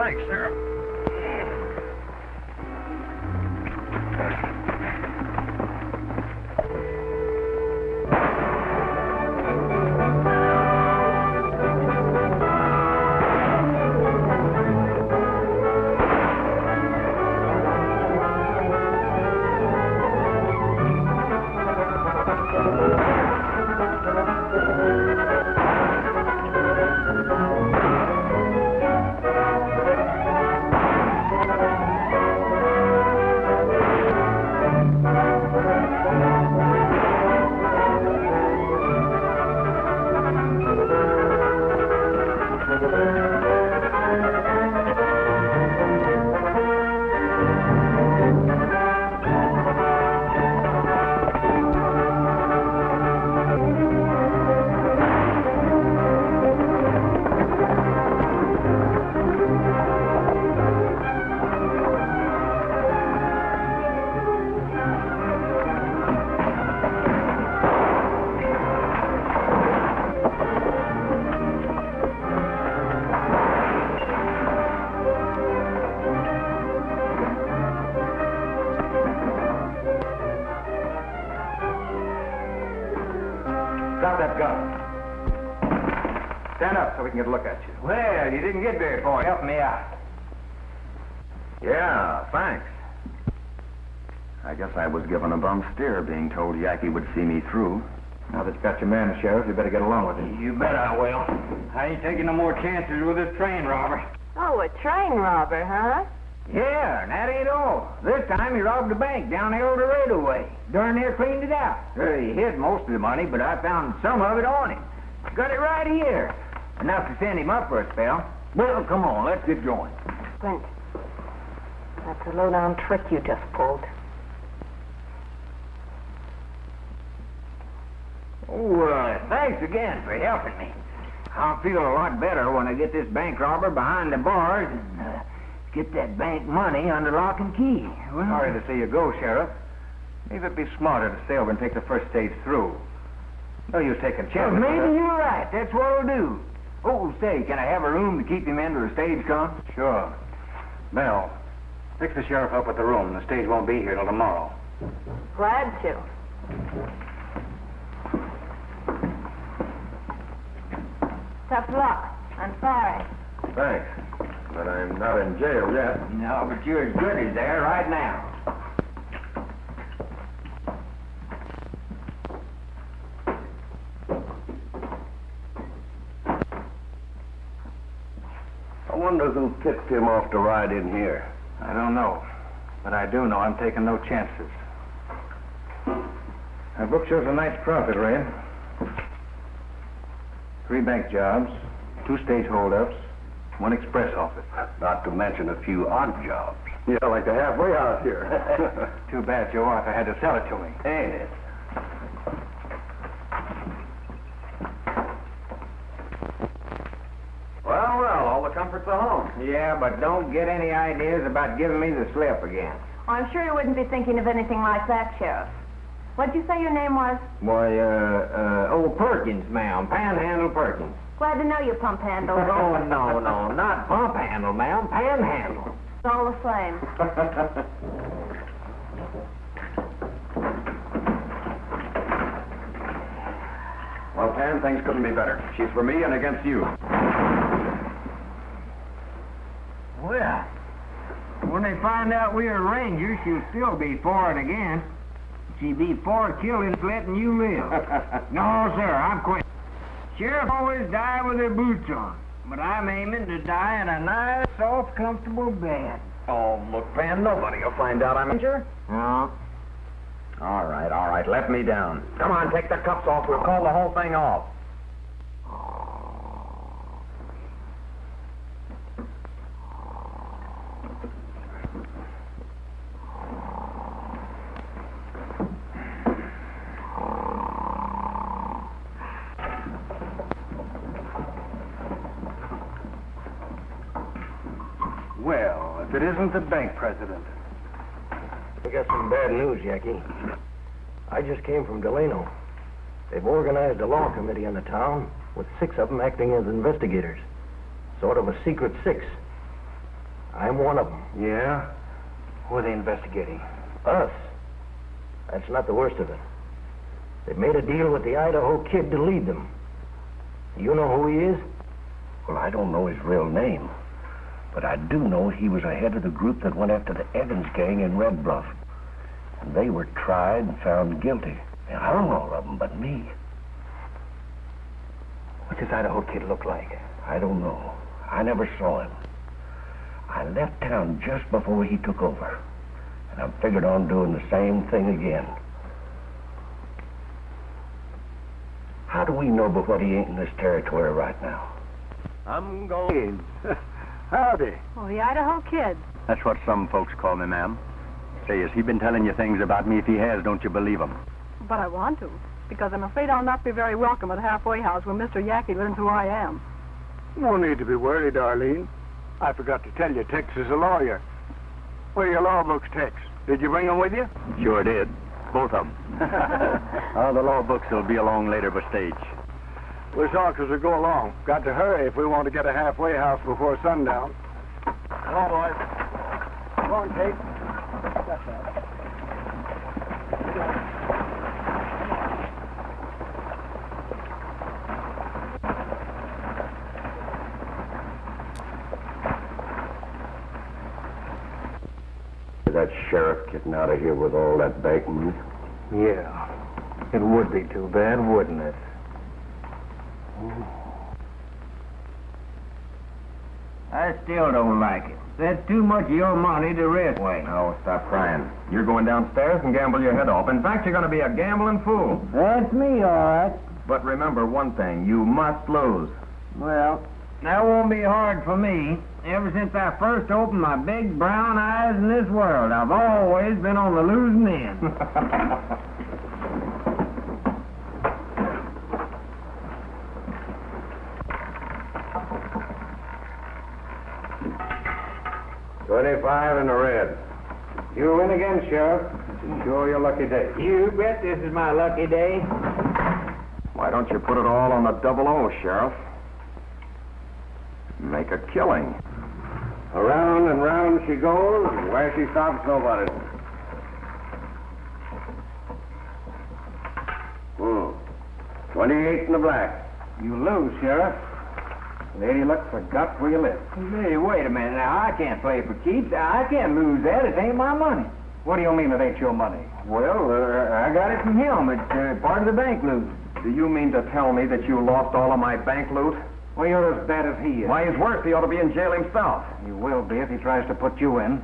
Thanks, Sheriff. Drop that gun. Stand up so we can get a look at you. Well, you didn't get very far. Help me out. Yeah, thanks. I guess I was given a bum steer being told Yackey would see me through. Now that you got your man, Sheriff, you better get along with him. You bet I will. I ain't taking no more chances with this train robber. Oh, a train robber, huh? Yeah, and that ain't all. This time he robbed a bank down the El Dorado way. Darn near cleaned it out. He hid most of the money, but I found some of it on him. Got it right here. Enough to send him up for a spell. Well, come on, let's get going. Brent, that's a low-down trick you just pulled. Oh, thanks again for helping me. I'll feel a lot better when I get this bank robber behind the bars and get that bank money under lock and key. Well, sorry to see you go, Sheriff. Maybe it'd be smarter to stay over and take the first stage through. No use taking chances. Maybe you're right. That's what I'll do. Oh, say, can I have a room to keep him in till the stage comes? Sure. Mel, fix the sheriff up with the room. The stage won't be here till tomorrow. Glad to. Tough luck. I'm sorry. Thanks. But I'm not in jail yet. No, but you're as good as there right now. I wonder who tipped him off to ride in here. I don't know. But I do know I'm taking no chances. Our book shows a nice profit, Ray. 3 bank jobs, 2 stage holdups, 1 express office. Not to mention a few odd jobs. Yeah, like the halfway house here. Too bad Joe Arthur had to sell it to me. Ain't it? Well, all the comforts of home. Yeah, but don't get any ideas about giving me the slip again. Oh, I'm sure you wouldn't be thinking of anything like that, Sheriff. What'd you say your name was? Why, Perkins, ma'am. Panhandle Perkins. Glad to know you, Pump Handle. Oh, no, not Pump Handle, ma'am. Panhandle. It's all the same. Well, Pan, things couldn't be better. She's for me and against you. Well, when they find out we're Rangers, she'll still be for it again. She'd be for killing, letting you live. No, sir, I'm quitting. Sheriff always die with her boots on, but I'm aiming to die in a nice, soft, comfortable bed. Oh, look, Pan, nobody will find out I'm a Ranger. No. All right, let me down. Come on, take the cuffs off. We'll call the whole thing off. Well, if it isn't the bank president. I got some bad news, Yackey. I just came from Delano. They've organized a law committee in the town with 6 of them acting as investigators. Sort of a secret 6. I'm one of them. Yeah? Who are they investigating? Us. That's not the worst of it. They've made a deal with the Idaho kid to lead them. You know who he is? Well, I don't know his real name, but I do know he was ahead of the group that went after the Evans gang in Red Bluff. And they were tried and found guilty. They hung all of them but me. What's this Idaho kid look like? I don't know. I never saw him. I left town just before he took over, and I figured on doing the same thing again. How do we know but what he ain't in this territory right now? I'm going. Howdy. Oh, the Idaho kid. That's what some folks call me, ma'am. Say, has he been telling you things about me? If he has, don't you believe him? But I want to, because I'm afraid I'll not be very welcome at the halfway house when Mr. Yackey learns who I am. No need to be worried, Arlene. I forgot to tell you, Tex is a lawyer. Where are your law books, Tex? Did you bring them with you? Sure did. Both of them. The law books will be along later by stage. We'll talk as we go along. Got to hurry if we want to get a halfway house before sundown. Come on, boys. Come on, Kate. That sheriff getting out of here with all that bank money? Yeah. It would be too bad, wouldn't it? I still don't like it. That's too much of your money to risk. Wait, now, stop crying. You're going downstairs and gamble your head off. In fact, you're going to be a gambling fool. That's me, all right. But remember one thing, you must lose. Well, that won't be hard for me. Ever since I first opened my big brown eyes in this world, I've always been on the losing end. $25 in the red. You win again, Sheriff. Sure your lucky day. You bet this is my lucky day. Why don't you put it all on a double O, Sheriff? Make a killing. Around and round she goes, and where she stops, nobody. 28 in the black. You lose, Sheriff. Lady Luck forgot where you lived. Hey, wait a minute now. I can't play for keeps. I can't lose that. It ain't my money. What do you mean it ain't your money? Well, I got it from him. It's part of the bank loot. Do you mean to tell me that you lost all of my bank loot? Well, you're as bad as he is. Why, he's worse. He ought to be in jail himself. He will be if he tries to put you in.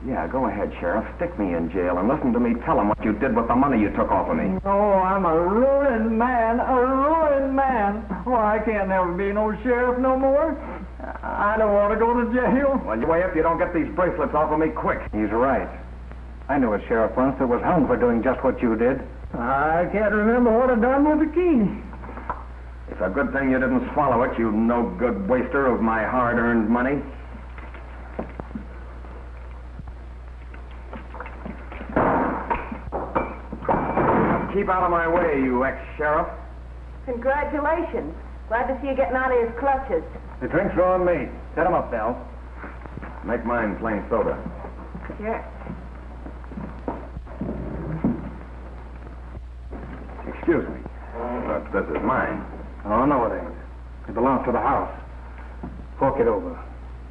Yeah, go ahead, Sheriff. Stick me in jail and listen to me tell him what you did with the money you took off of me. Oh, I'm a ruined man, a ruined man. Well, I can't never be no sheriff no more. I don't want to go to jail. Well, you wait up. You don't get these bracelets off of me quick. He's right. I knew a sheriff once that was hung for doing just what you did. I can't remember what I done with the key. It's a good thing you didn't swallow it, you no-good waster of my hard-earned money. Keep out of my way, you ex-sheriff. Congratulations. Glad to see you getting out of his clutches. The drinks are on me. Set 'em up, Del. Make mine plain soda. Sure. Excuse me. But this is mine. Oh, no, it ain't. It belongs to the house. Fork it over.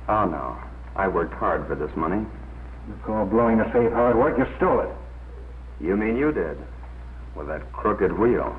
Oh, no. I worked hard for this money. You call blowing the safe hard work? You stole it. You mean you did? With that crooked wheel.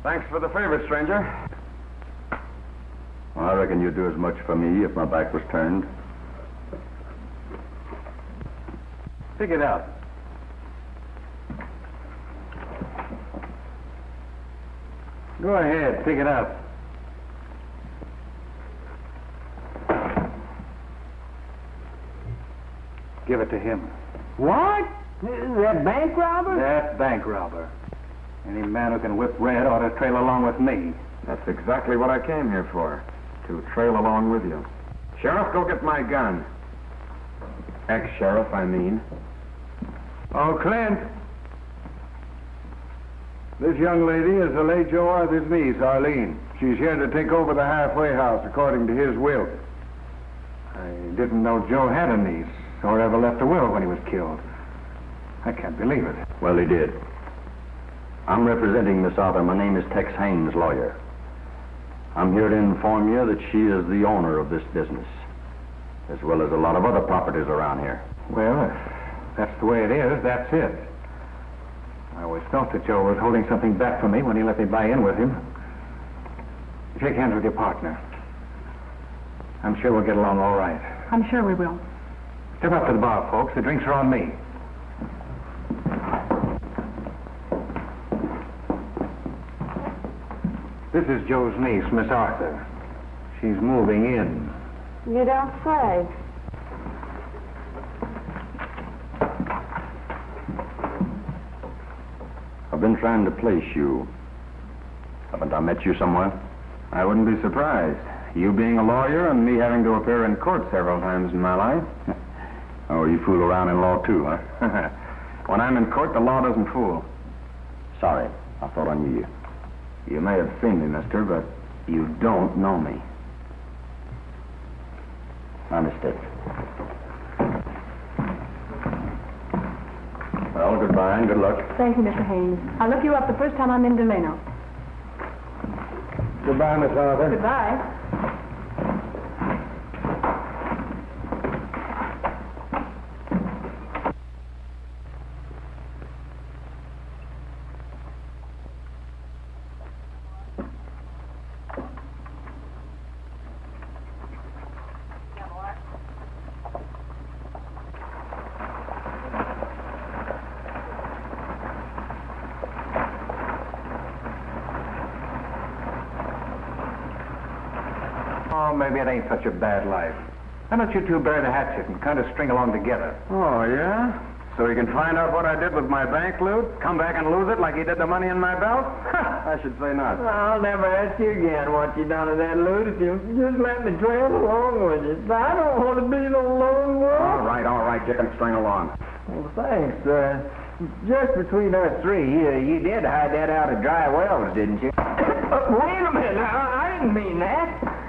Thanks for the favor, stranger. Well, I reckon you'd do as much for me if my back was turned. Pick it up. Go ahead, pick it up. Give it to him. What? That bank robber? That bank robber. Any man who can whip Red ought to trail along with me. That's exactly what I came here for. To trail along with you. Sheriff, go get my gun. Ex-sheriff, I mean. Oh, Clint. This young lady is the late Joe Arthur's niece, Arlene. She's here to take over the halfway house according to his will. I didn't know Joe had a niece or ever left a will when he was killed. I can't believe it. Well, he did. I'm representing Miss Arthur. My name is Tex Haynes, lawyer. I'm here to inform you that she is the owner of this business, as well as a lot of other properties around here. Well, if that's the way it is, that's it. I always felt that Joe was holding something back from me when he let me buy in with him. Shake hands with your partner. I'm sure we'll get along all right. I'm sure we will. Step up to the bar, folks. The drinks are on me. This is Joe's niece, Miss Arthur. She's moving in. You don't say. I've been trying to place you. Haven't I met you somewhere? I wouldn't be surprised. You being a lawyer and me having to appear in court several times in my life. Oh, you fool around in law too, huh? When I'm in court, the law doesn't fool. Sorry, I thought I knew you. You may have seen me, mister, but you don't know me. My mistake. Well, goodbye and good luck. Thank you, Mr. Haynes. I'll look you up the first time I'm in Delano. Goodbye, Miss Arthur. Goodbye. Oh, maybe it ain't such a bad life. Why don't you two bury the hatchet and kind of string along together? Oh, yeah? So he can find out what I did with my bank loot, come back and lose it like he did the money in my belt? I should say not. I'll never ask you again what you done with that loot if you just let me trail along with you. I don't want to be no lone wolf. All right, you can string along. Well, thanks. Just between us three, you did hide that out of dry wells, didn't you? Wait a minute. I didn't mean that.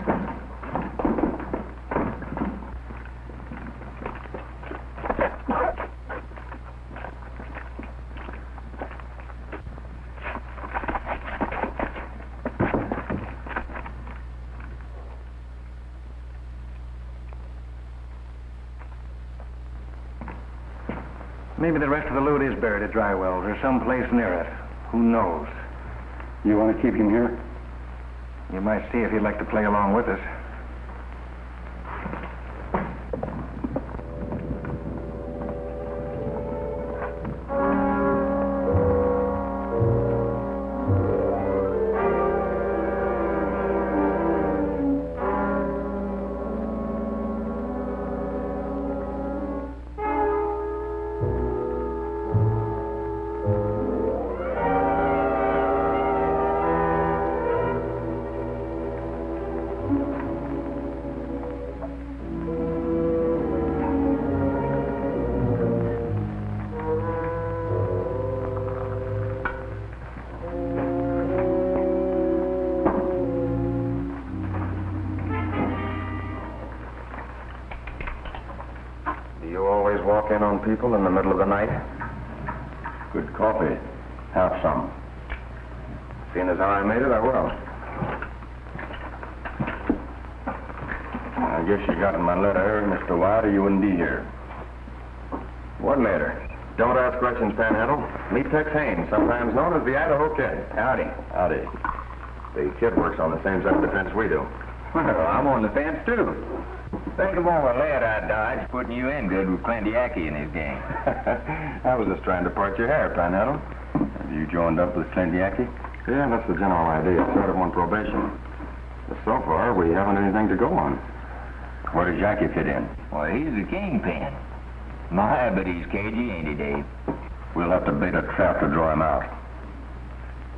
Maybe the rest of the loot is buried at Dry Wells or someplace near it. Who knows? You want to keep him here? You might see if he'd like to play along with us. Walk in on people in the middle of the night? Good coffee. Have some. Seeing as how I made it, I will. I guess you got my letter, Mr. White, or you wouldn't be here. What letter? Don't ask questions, Panhandle. Meet Tex Haynes, sometimes known as the Idaho Kid. Howdy. Howdy. The kid works on the same side of the fence we do. Well, I'm on the fence, too. Think of all the lead I dodged putting you in good with Clint Yackey and his gang. I was just trying to part your hair, Panhandle. Have you joined up with Clint Yackey? Yeah, that's the general idea. Sort of on probation. But so far, we haven't anything to go on. Where does Yackey fit in? Well, he's the kingpin. My, but he's cagey, ain't he, Dave? We'll have to bait a trap to draw him out.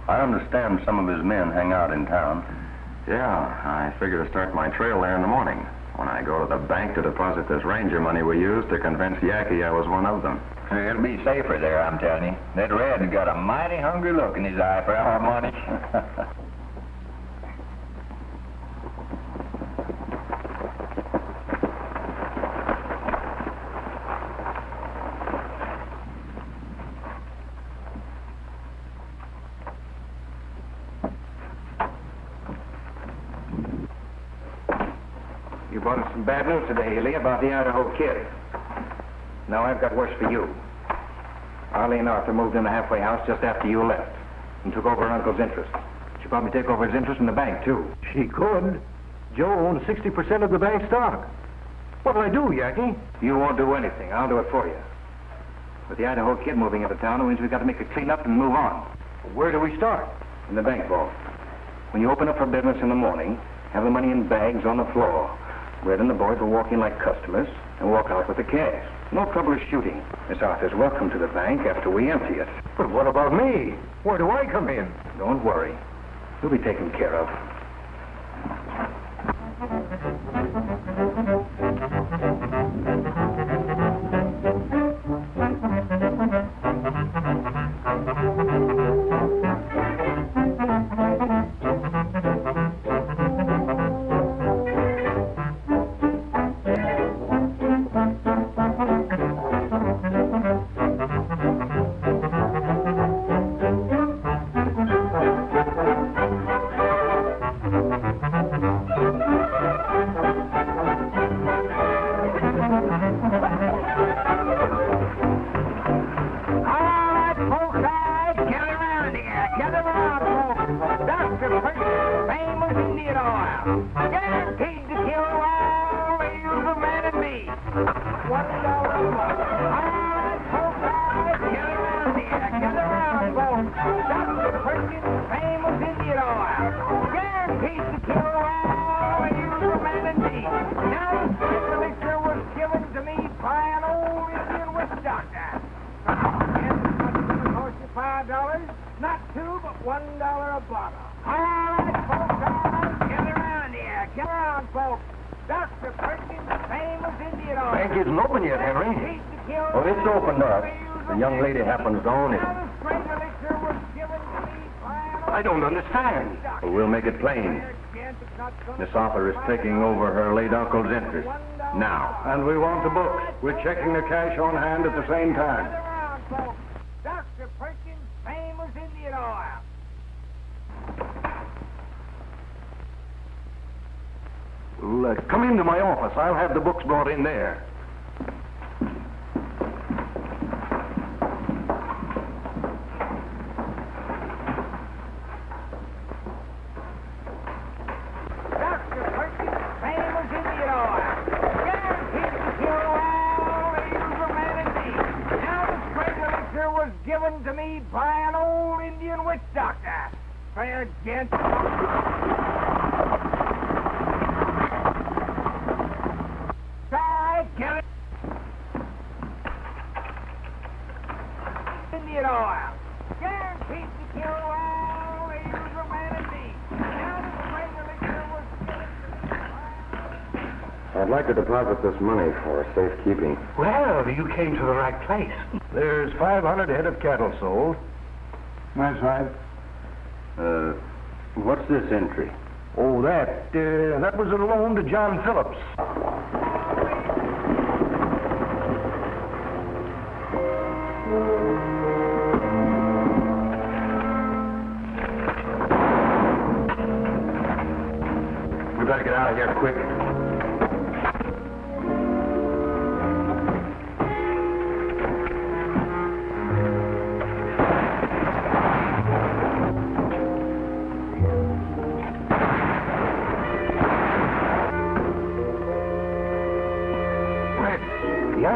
I understand some of his men hang out in town. Yeah, I figure to start my trail there in the morning when I go to the bank to deposit this ranger money we used to convince Yackey I was one of them. It'll be safer there, I'm telling you. That Red's got a mighty hungry look in his eye for our money. You brought us some bad news today, Haley, about the Idaho Kid. Now I've got worse for you. Arlene Arthur moved in the halfway house just after you left and took over her uncle's interest. She'd probably take over his interest in the bank, too. She could. Joe owns 60% of the bank stock. What'll I do, Yackey? You won't do anything. I'll do it for you. With the Idaho Kid moving into town, it means we've got to make a clean-up and move on. Where do we start? In the bank vault. When you open up for business in the morning, have the money in bags on the floor. Red and the boys will walk in like customers and walk out with the cash. No trouble of shooting. Miss Arthur's welcome to the bank after we empty it. But what about me? Where do I come in? Don't worry. You'll be taken care of. Bank isn't open yet, Henry. Well, it's opened up. The young lady happens to own it. I don't understand. Well, we'll make it plain. Miss Arthur is taking over her late uncle's interest. Now. And we want the books. We're checking the cash on hand at the same time. Dr. Perkins' famous Indian oil. Well, come into my office. I'll have the books brought in there. Given to me by an old Indian witch doctor. Fair gent. Try, get it. Indian oil. Guaranteed to kill all the usual humanity. Now the stranger liquor was given to me. I'd like to deposit this money for safekeeping. Well, you came to the right place. There's 500 head of cattle sold. That's right. What's this entry? Oh, that was a loan to John Phillips. We better get out of here quick.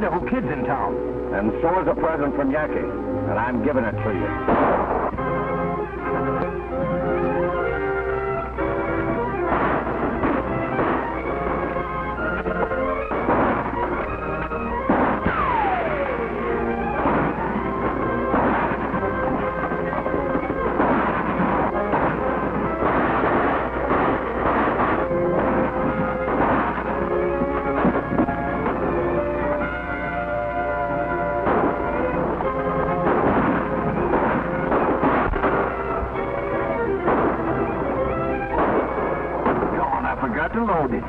Idaho Kid's in town. And so is a present from Yackey, and I'm giving it to you. Got to load it.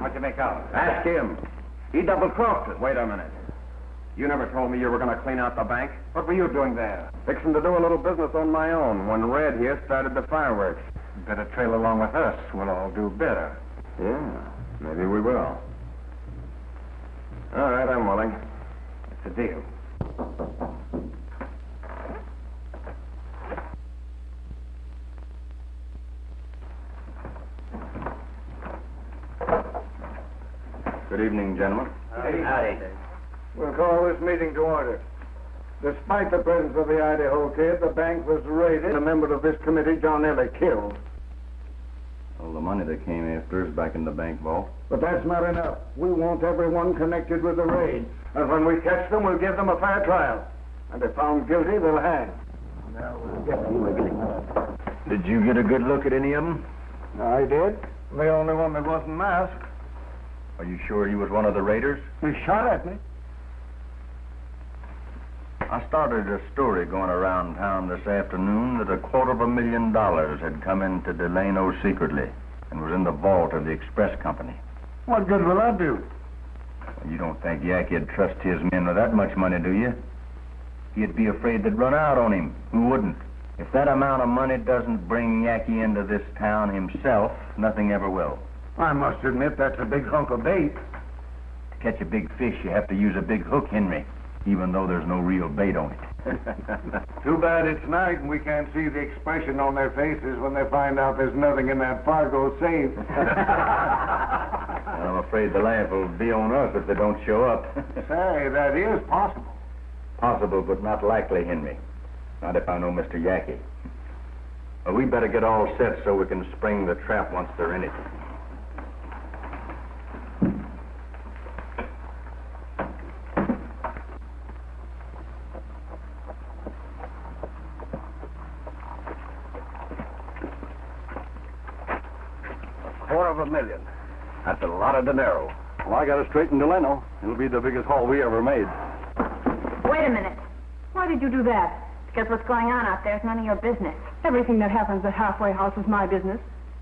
What'd you make out? Ask him. He double-crossed us. Wait a minute. You never told me you were going to clean out the bank. What were you doing there? Fixing to do a little business on my own when Red here started the fireworks. Better trail along with us. We'll all do better. Yeah, maybe we will. All right, I'm willing. It's a deal. Good evening, gentlemen. Howdy. We'll call this meeting to order. Despite the presence of the Idaho Kid, the bank was raided. A member of this committee, John Ellie, killed. All the money that came after is back in the bank vault. But that's not enough. We want everyone connected with the raid. And when we catch them, we'll give them a fair trial. And if found guilty, they'll hang. Now we'll get you again. Did you get a good look at any of them? I did. The only one that wasn't masked. Are you sure he was one of the raiders? He shot at me. I started a story going around town this afternoon that $250,000 had come into Delano secretly and was in the vault of the express company. What good will that do? You don't think Yackey'd trust his men with that much money, do you? He'd be afraid they'd run out on him. Who wouldn't? If that amount of money doesn't bring Yackey into this town himself, nothing ever will. I must admit that's a big hunk of bait. To catch a big fish, you have to use a big hook, Henry, even though there's no real bait on it. Too bad it's night and we can't see the expression on their faces when they find out there's nothing in that Fargo safe. I'm afraid the laugh will be on us if they don't show up. Say, that is possible. Possible, but not likely, Henry. Not if I know Mr. Yackey. Well, we better get all set so we can spring the trap once they're in it. $250,000. That's a lot of dinero. Well, I got it straight in Delano. It'll be the biggest haul we ever made. Wait a minute. Why did you do that? Because what's going on out there is none of your business. Everything that happens at Halfway House is my business.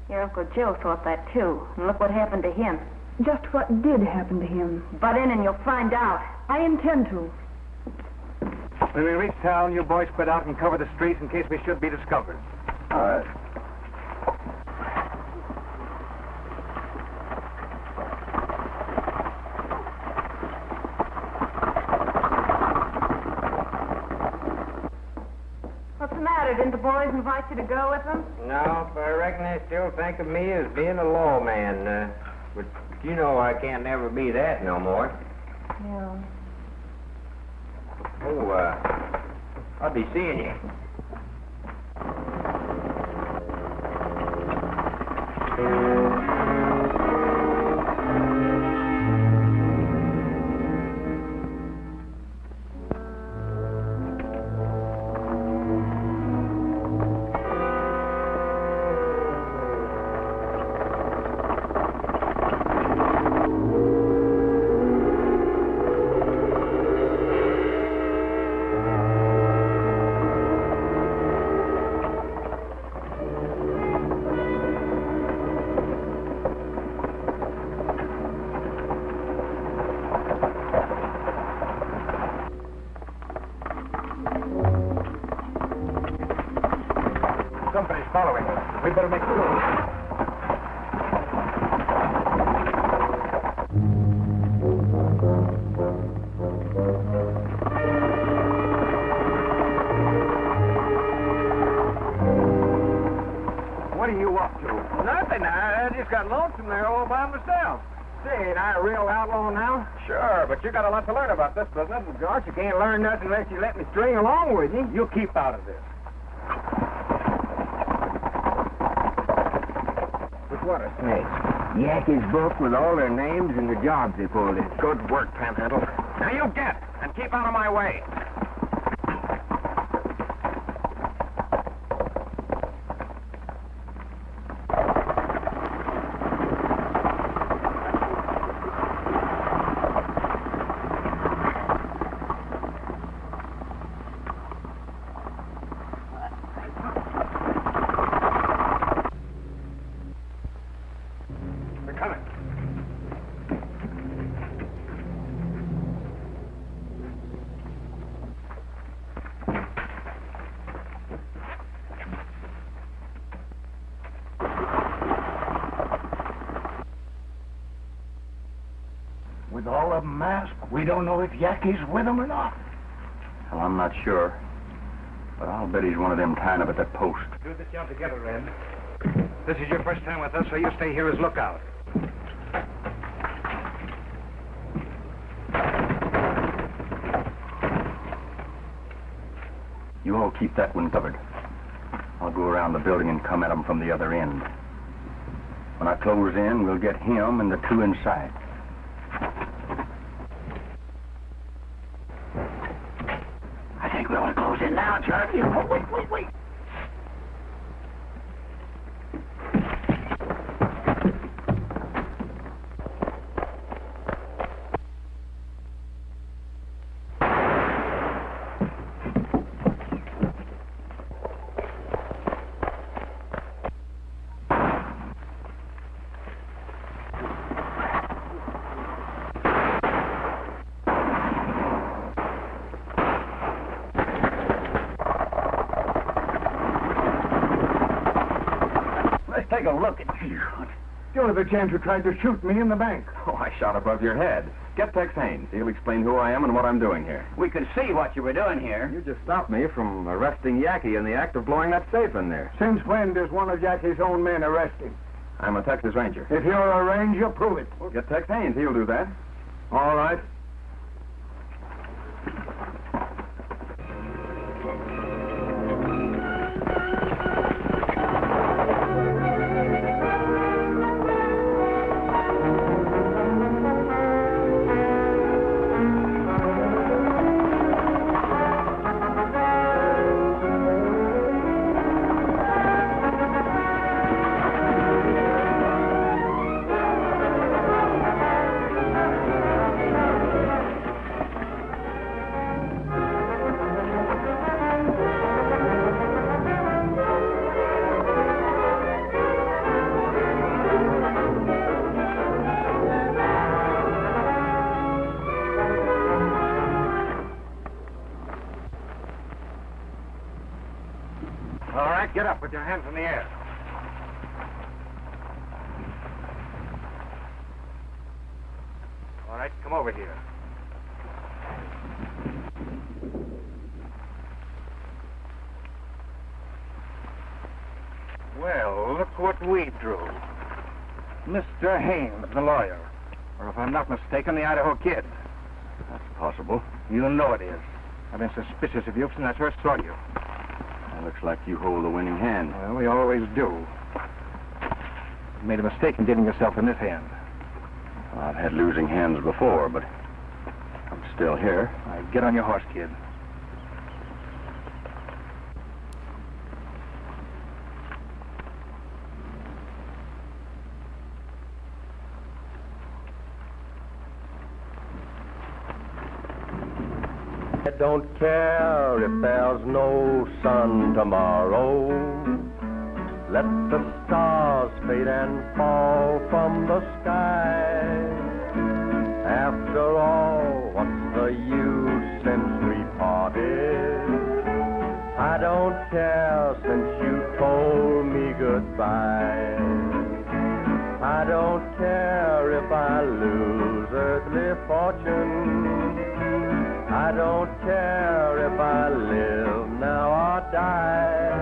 Your Uncle Joe thought that, too. And look what happened to him. Just what did happen to him? Butt in and you'll find out. I intend to. When we reach town, you boys spread out and cover the streets in case we should be discovered. All right. What's the matter? Didn't the boys invite you to go with them? No, but I reckon they still think of me as being a lawman. But you know I can't never be that no more. Yeah. Oh, I'll be seeing you. Somebody's following us. We better make sure. What are you up to? Nothing. I just got lonesome there all by myself. Say, ain't I a real outlaw now? Sure, but you got a lot to learn about this business. Gosh, you can't learn nothing unless you let me string along with you. You keep out of this. But what a snake. Yackey's book with all their names and the jobs they pulled in. Good work, Panhandle. Now you get, and keep out of my way. With all of them masked, we don't know if Yackey's with them or not. Well, I'm not sure. But I'll bet he's one of them tying up at that post. Do this job together, Red. This is your first time with us, so you stay here as lookout. You all keep that one covered. I'll go around the building and come at him from the other end. When I close in, we'll get him and the two inside. I think we ought to close in now, Charlie. Oh, wait. Take a look at you. You're the gent who tried to shoot me in the bank. Oh, I shot above your head. Get Tex Haynes. He'll explain who I am and what I'm doing here. We could see what you were doing here. You just stopped me from arresting Yackey in the act of blowing that safe in there. Since when does one of Yackey's own men arrest him? I'm a Texas Ranger. If you're a ranger, prove it. Get Tex Haynes. He'll do that. All right. All right, get up with your hands in the air. All right, come over here. Well, look what we drew. Mr. Haynes, the lawyer. Or if I'm not mistaken, the Idaho Kid. That's possible. You know it is. I've been suspicious of you since I first saw you. It looks like you hold the winning hand. Well, we always do. You made a mistake in getting yourself in this hand. I've had losing hands before, but I'm still here. All right, get on your horse, kid. I don't care if there's no sun tomorrow. Let the stars fade and fall from the sky. After all, what's the use since we parted? I don't care since you told me goodbye. I don't care if I lose earthly fortune. I don't care if I live now or die.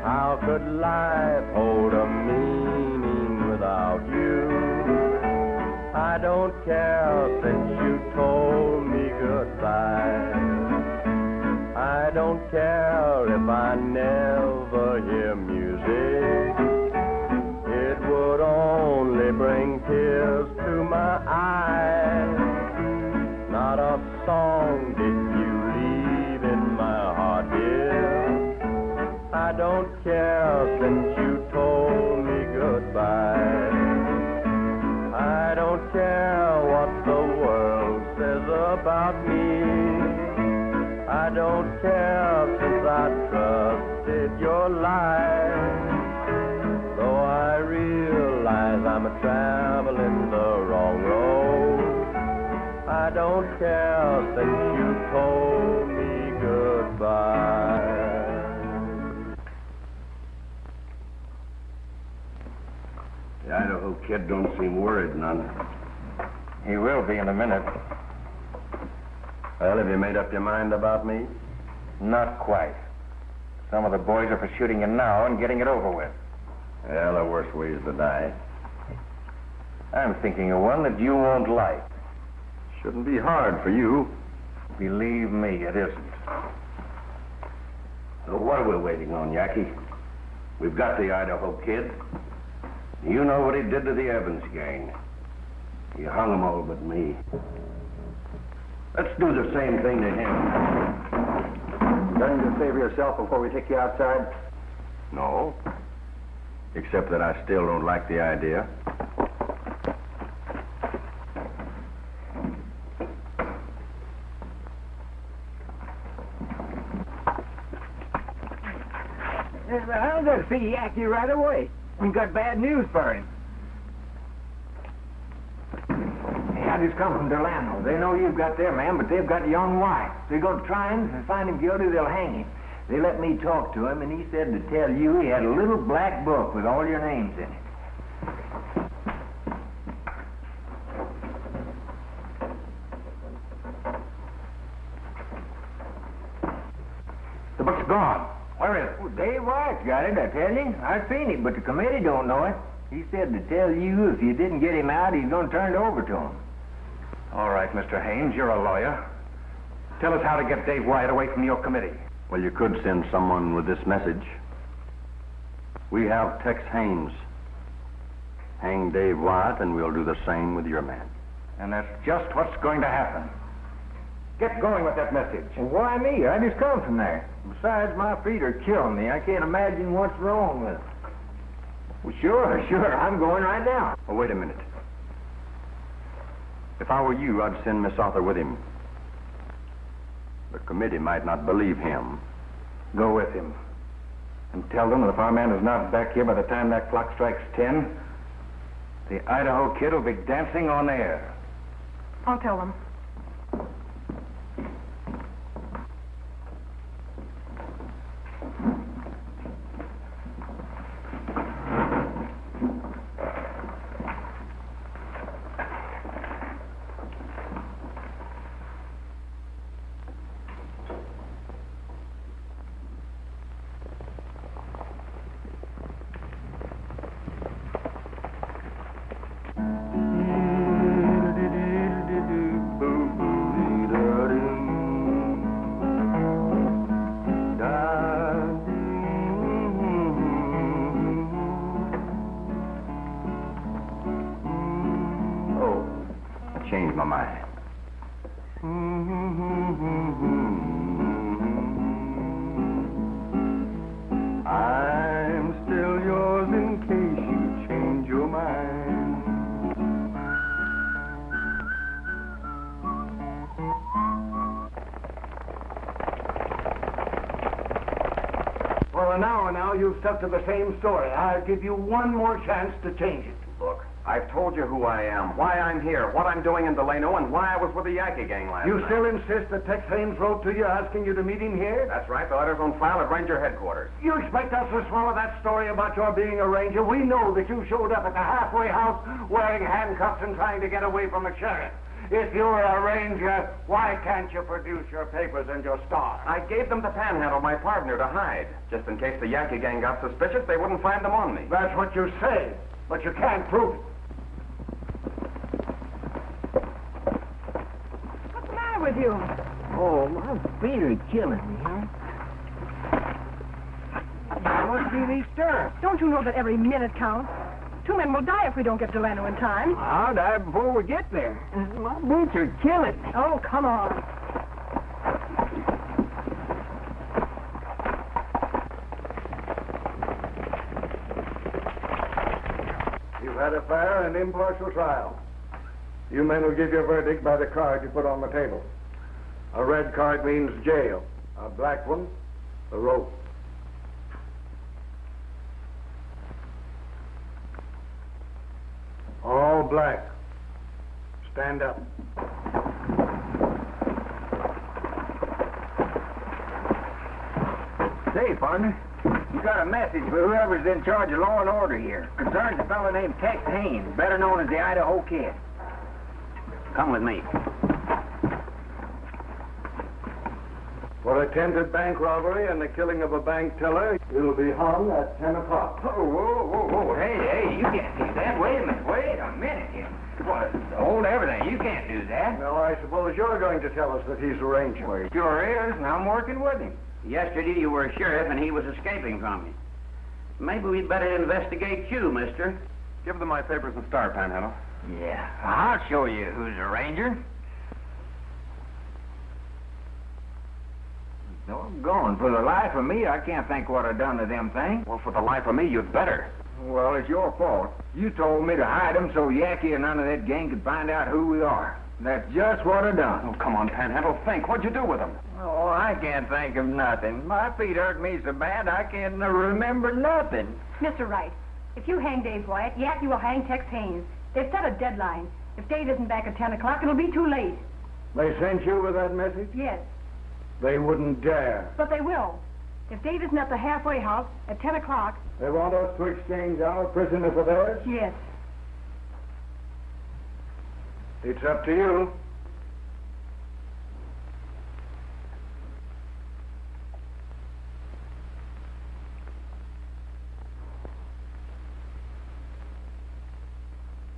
How could life hold a meaning without you? I don't care since you told me goodbye. I don't care if I never hear music. It would only bring tears to my eyes. Not a song did you leave in my heart, dear. I don't care since you told me goodbye. I don't care what the world says about me. I don't care since I trusted your lies. Though I realize I'm traveling the wrong road, I don't care since you told me goodbye. The Idaho Kid don't seem worried none. He will be in a minute. Well, have you made up your mind about me? Not quite. Some of the boys are for shooting you now and getting it over with. Well, there are worse ways to die. I'm thinking of one that you won't like. Shouldn't be hard for you. Believe me, it isn't. So what are we waiting on, Yackey? We've got the Idaho Kid. You know what he did to the Evans gang. He hung them all but me. Let's do the same thing to him. Done you a favor yourself before we take you outside? No. Except that I still don't like the idea. I'll go see Yackey right away. We got bad news for him. Hey, I just come from Delano. They know you've got their man, but they've got young Wright. They're going to try him, and if they find him guilty, they'll hang him. They let me talk to him, and he said to tell you he had a little black book with all your names in it. The book's gone. Where is it? Well, Dave White's got it, I tell you. I've seen it, but the committee don't know it. He said to tell you if you didn't get him out, he's going to turn it over to him. All right, Mr. Haynes, you're a lawyer. Tell us how to get Dave White away from your committee. Well, you could send someone with this message. We have Tex Haynes. Hang Dave White, and we'll do the same with your man. And that's just what's going to happen. Get going with that message. Well, why me? I just come from there. Besides, my feet are killing me. I can't imagine what's wrong with them. Well, sure. I'm going right now. Oh, wait a minute. If I were you, I'd send Miss Arthur with him. The committee might not believe him. Go with him. And tell them that if our man is not back here by the time that clock strikes 10, the Idaho Kid will be dancing on air. I'll tell them. For an hour now, you've stuck to the same story. I'll give you one more chance to change it. Look, I've told you who I am, why I'm here, what I'm doing in Delano, and why I was with the Yackey gang last You night. still insist that Tex Haynes wrote to you asking you to meet him here? That's right. The letter's on file at Ranger headquarters. You expect us to swallow that story about your being a ranger? We know that you showed up at the halfway house wearing handcuffs and trying to get away from the sheriff. If you're a ranger, why can't you produce your papers and your star? I gave them to Panhandle, my partner, to hide. Just in case the Yackey gang got suspicious, they wouldn't find them on me. That's what you say, but you can't prove it. What's the matter with you? Oh, my feet are killing me, huh? There must be these stirrups. Don't you know that every minute counts? 2 men will die if we don't get Delano in time. I'll die before we get there. My boots are killing me. Oh, come on. You've had a fair and impartial trial. You men will give your verdict by the card you put on the table. A red card means jail. A black one, the rope. All black. Stand up. Say, partner, you got a message for whoever's in charge of law and order here. Concerns a fellow named Tex Haynes, better known as the Idaho Kid. Come with me. For attempted bank robbery and the killing of a bank teller, you'll be hung at 10 o'clock. Oh, whoa. Hey, you can't do that. Wait a minute here. What, hold everything. You can't do that. Now, I suppose you're going to tell us that he's a ranger. Well, he sure is, and I'm working with him. Yesterday you were a sheriff and he was escaping from you. Maybe we'd better investigate you, mister. Give them my papers and star, Panhandle. Yeah, I'll show you who's a ranger. Doggone, for the life of me, I can't think what I done to them things. Well, for the life of me, you'd better. Well, it's your fault. You told me to hide them so Yackey and none of that gang could find out who we are. That's just what I done. Oh, come on, Panhandle, think. What'd you do with them? Oh, I can't think of nothing. My feet hurt me so bad I can't remember nothing. Mr. Wright, if you hang Dave Wyatt, Yackey will hang Tex Haynes. They've set a deadline. If Dave isn't back at 10 o'clock, it'll be too late. They sent you with that message? Yes, They wouldn't dare. but they will. If Dave isn't at the halfway house at 10 o'clock, They want us to exchange our prisoner for theirs? yes. It's up to you.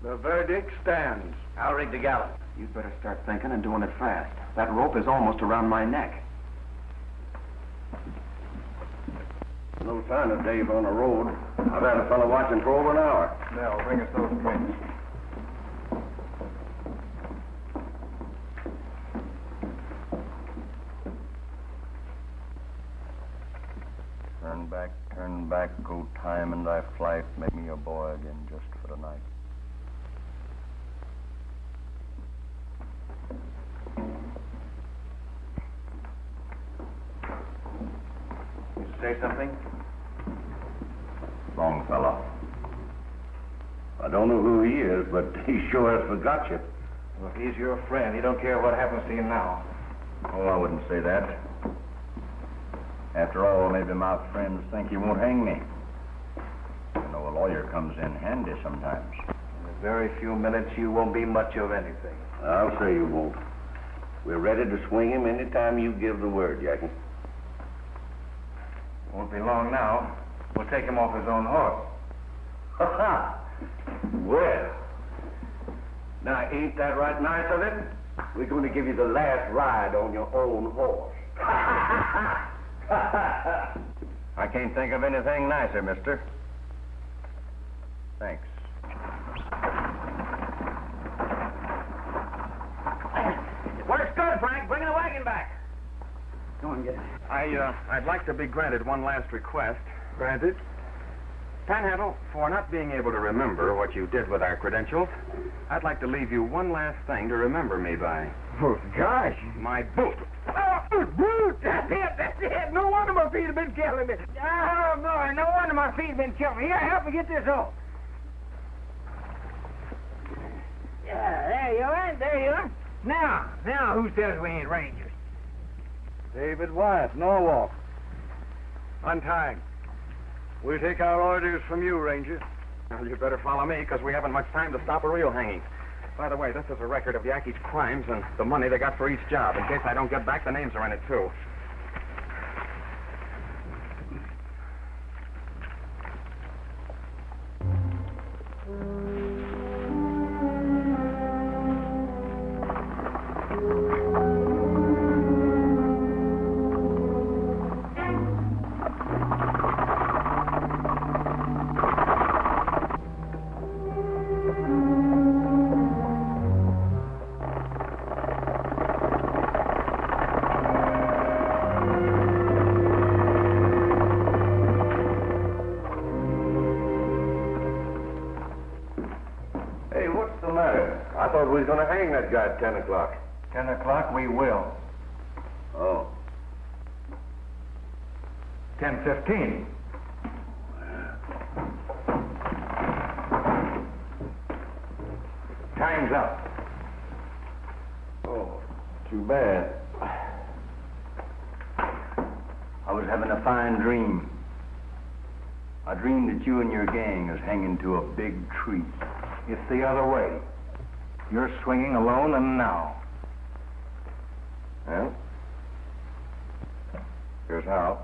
The verdict stands. I'll rig the gallows. You'd better start thinking and doing it fast. That rope is almost around my neck. No sign of Dave on the road. I've had a fellow watching for over an hour. Now, bring us those drinks. Turn back, go time in thy flight, make me a boy again just for the night. You say something? Longfellow. I don't know who he is, but he sure has forgot you. Well, if he's your friend, he don't care what happens to you now. Oh, I wouldn't say that. After all, maybe my friends think he won't hang me. You know, a lawyer comes in handy sometimes. In a very few minutes, you won't be much of anything. I'll say you won't. We're ready to swing him any time you give the word, Yackey. Won't be long now. We'll take him off his own horse. Ha-ha! Well, now ain't that right nice of him? We're going to give you the last ride on your own horse. I can't think of anything nicer, mister. Thanks. Works good, Frank. Bring the wagon back. Go on, get it. I'd like to be granted one last request. Granted. Panhandle, for not being able to remember what you did with our credentials, I'd like to leave you one last thing to remember me by. Oh, gosh. My boot. Oh, boot! That's it! heck, no wonder my feet have been killing me. Oh, boy, no wonder my feet have been killing me. Here, help me get this off. Yeah, there you are, there you are. Now, who says we ain't rangers? David Wyatt, Norwalk. Untie him. We'll take our orders from you, Ranger. Well, you better follow me, because we haven't much time to stop a real hanging. By the way, this is a record of Yackey's crimes and the money they got for each job. In case I don't get back, the names are in it, too. Hey, what's the matter? I thought we was going to hang that guy at 10 o'clock. 10 o'clock, we will. Oh. 10:15. Time's up. Oh, too bad. I was having a fine dream. I dreamed that you and your gang was hanging to a big tree. It's the other way. You're swinging alone, and now. Well, here's how.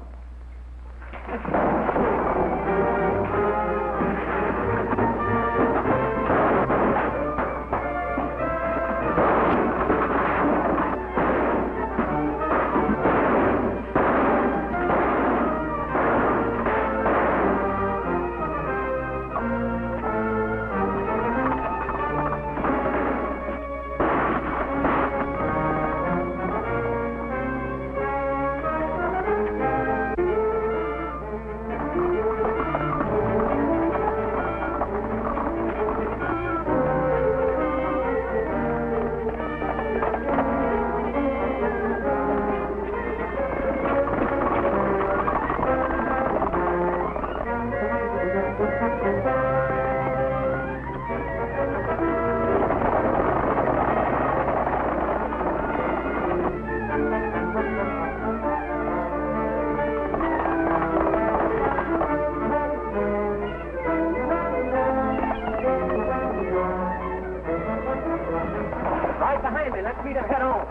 Right behind me. Let's meet him head on.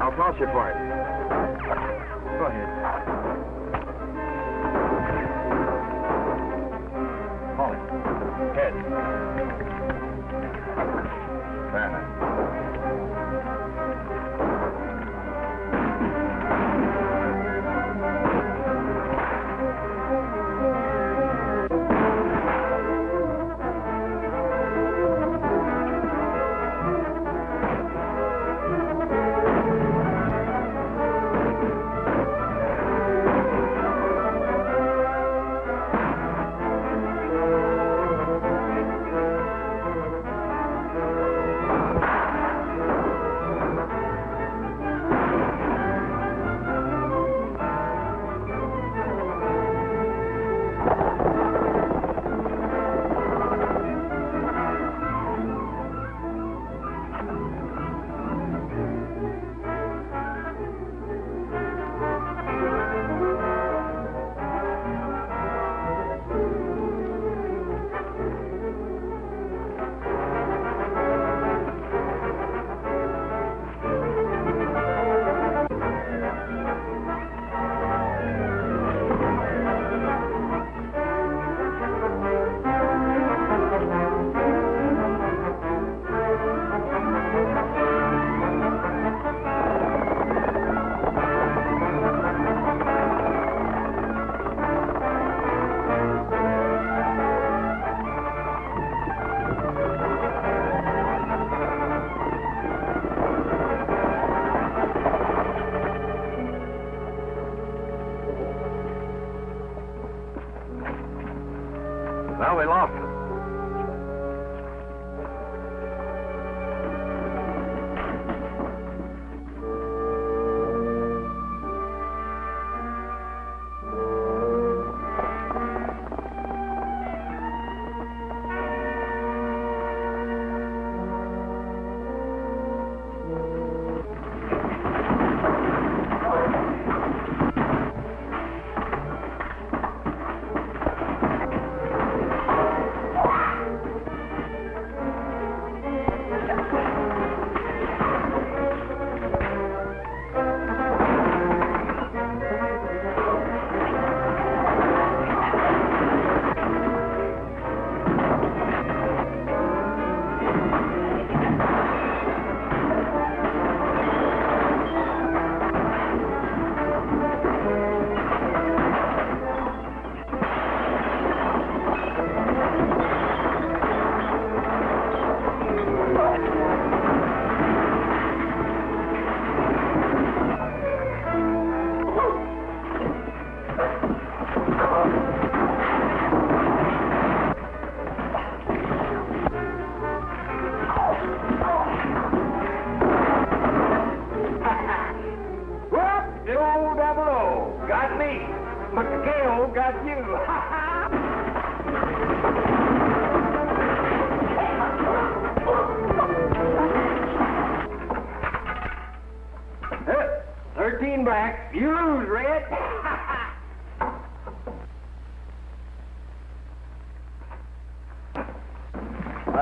I'll toss you for it. Go ahead. Call it. Head. Banner. Well, we lost it.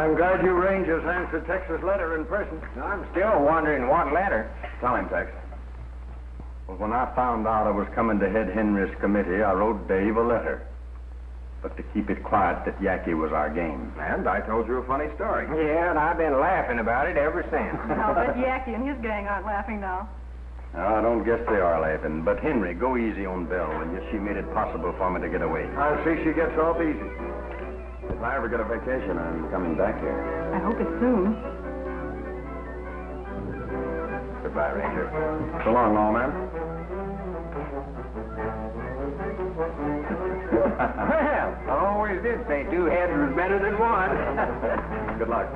I'm glad you Rangers answered Tex's letter in person. I'm still wondering what letter. Tell him, Tex. Well, when I found out I was coming to head Henry's committee, I wrote Dave a letter. But to keep it quiet that Yackey was our game. And I told you a funny story. Yeah, and I've been laughing about it ever since. I'll bet Yackey and his gang aren't laughing now. I don't guess they are laughing. But Henry, go easy on Belle, will you? She made it possible for me to get away. I'll see she gets off easy. If I ever get a vacation, I'm coming back here. I hope it's soon. Goodbye, Ranger. So long, lawman. Well, I always did say two heads was better than one. Good luck.